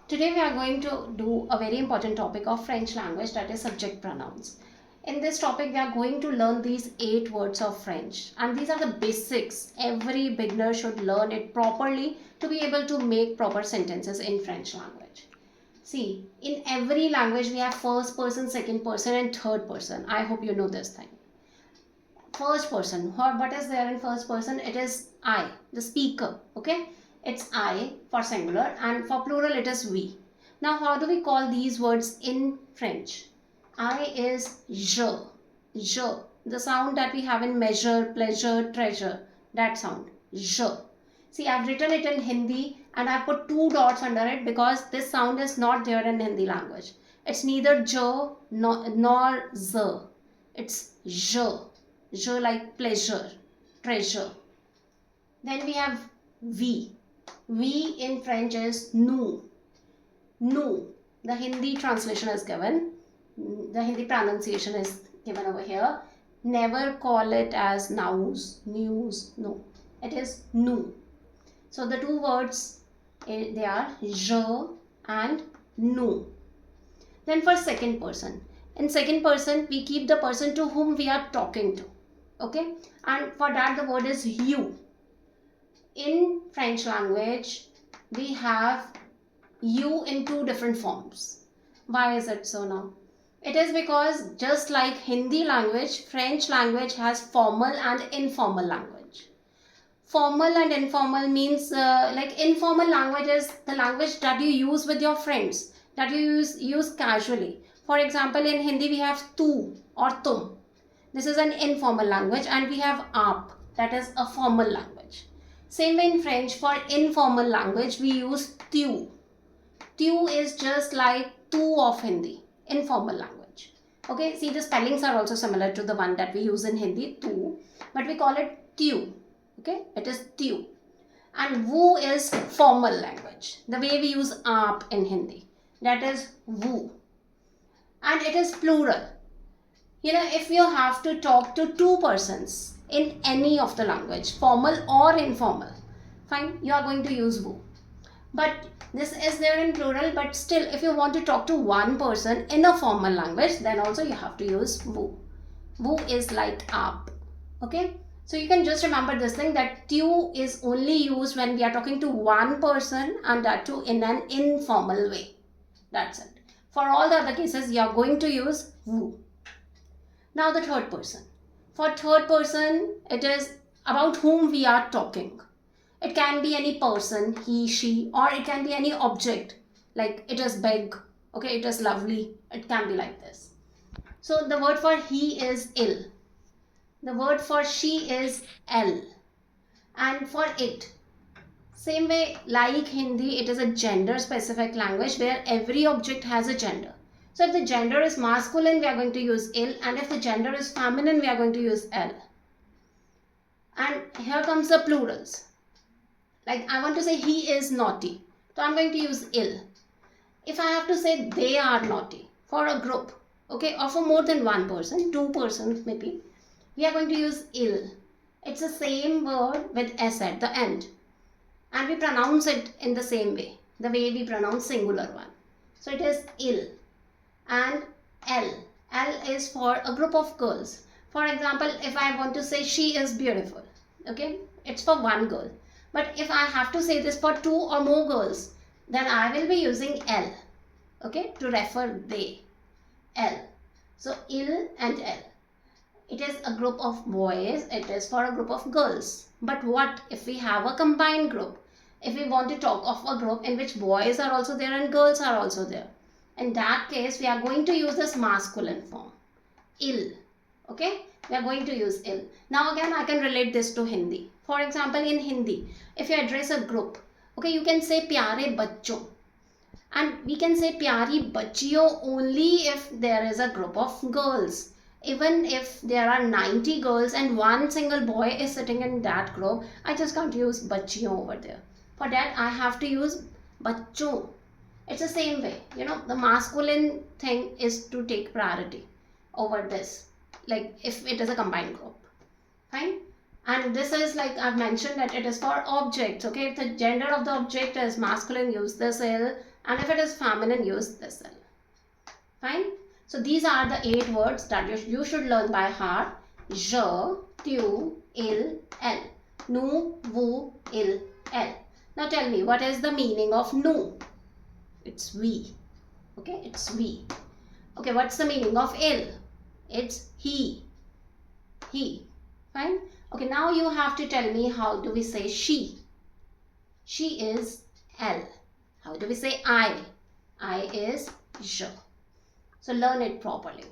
Today we are going to do a very important topic of French language, that is subject pronouns. In this topic we are going to learn these 8 words of French, and these are the basics. Every beginner should learn it properly to be able to make proper sentences in French language. See, in every language we have first person, second person and third person. I hope you know this thing. First person, what is there in first person? It is I, the speaker. Okay, it's I for singular, and for plural it is we. Now how do we call these words in French? I is je, the sound that we have in measure, pleasure, treasure, that sound, je. See, I've written it in Hindi and I put 2 dots under it because this sound is not there in Hindi language. It's neither jo nor z, it's je. Je like pleasure, treasure. Then we have we. We in French is nous. Nous. The Hindi translation is given. The Hindi pronunciation is given over here. Never call it as nous, news, no. It is nous. So the two words, they are je and nous. Then for second person. In second person, we keep the person to whom we are talking to. Okay, and for that the word is you. In French language we have you in 2 different forms. Why is it so now? It is because just like Hindi language, French language has formal and informal language. Formal and informal means like informal language is the language that you use with your friends, that you use casually. For example, in Hindi we have tu or tum. This is an informal language, and we have aap, that is a formal language. Same way in French, for informal language we use tu. Tu is just like tu of Hindi, informal language. Okay, see, the spellings are also similar to the one that we use in Hindi, tu, but we call it tu. Okay, it is tu. And wu is formal language, the way we use aap in Hindi, that is wu. And it is plural. You know, if you have to talk to 2 persons in any of the language, formal or informal, fine, you are going to use wu. But this is there in plural, but still if you want to talk to 1 person in a formal language, then also you have to use wu. Wu is like aap. Okay, so you can just remember this thing, that tu is only used when we are talking to 1 person, and that too in an informal way. That's it. For all the other cases you are going to use wu. Now the third person. For third person, it is about whom we are talking. It can be any person, he, she, or it can be any object. Like it is big, okay, it is lovely. It can be like this. So the word for he is il. The word for she is el. And for it, same way like Hindi, it is a gender specific language where every object has a gender. So if the gender is masculine, we are going to use il, and if the gender is feminine, we are going to use el. And here comes the plurals. Like I want to say he is naughty, so I'm going to use il. If I have to say they are naughty for a group, okay, or for more than 1 person, 2 persons maybe, we are going to use il. It's the same word with s at the end, and we pronounce it in the same way, the way we pronounce singular one. So it is il. And L. L is for a group of girls. For example, if I want to say she is beautiful, okay, it's for 1 girl. But if I have to say this for 2 or more girls, then I will be using L, okay, to refer they. L. So il and L. It is a group of boys, it is for a group of girls. But what if we have a combined group? If we want to talk of a group in which boys are also there and girls are also there, in that case we are going to use this masculine form, il. Okay, we are going to use il. Now again I can relate this to Hindi. For example, in Hindi, if you address a group, okay, you can say pyare bachcho, and we can say pyari bachchiyo only if there is a group of girls. Even if there are 90 girls and 1 single boy is sitting in that group, I just can't use bachchiyo over there. For that I have to use bachcho. It's the same way, you know, the masculine thing is to take priority over this, like if it is a combined group. Fine. And this is like I've mentioned that it is for objects. Okay, if the gender of the object is masculine, use this il, And if it is feminine, use this L. Fine. So these are the 8 words that you should learn by heart. Je, tu, il, el. Nu, vu, il, el. Now tell me, what is the meaning of nu? It's we. Okay, it's we. Okay, what's the meaning of il? It's he. He. Fine. Okay, now you have to tell me, how do we say she? She is L. How do we say I? I is je. So learn it properly.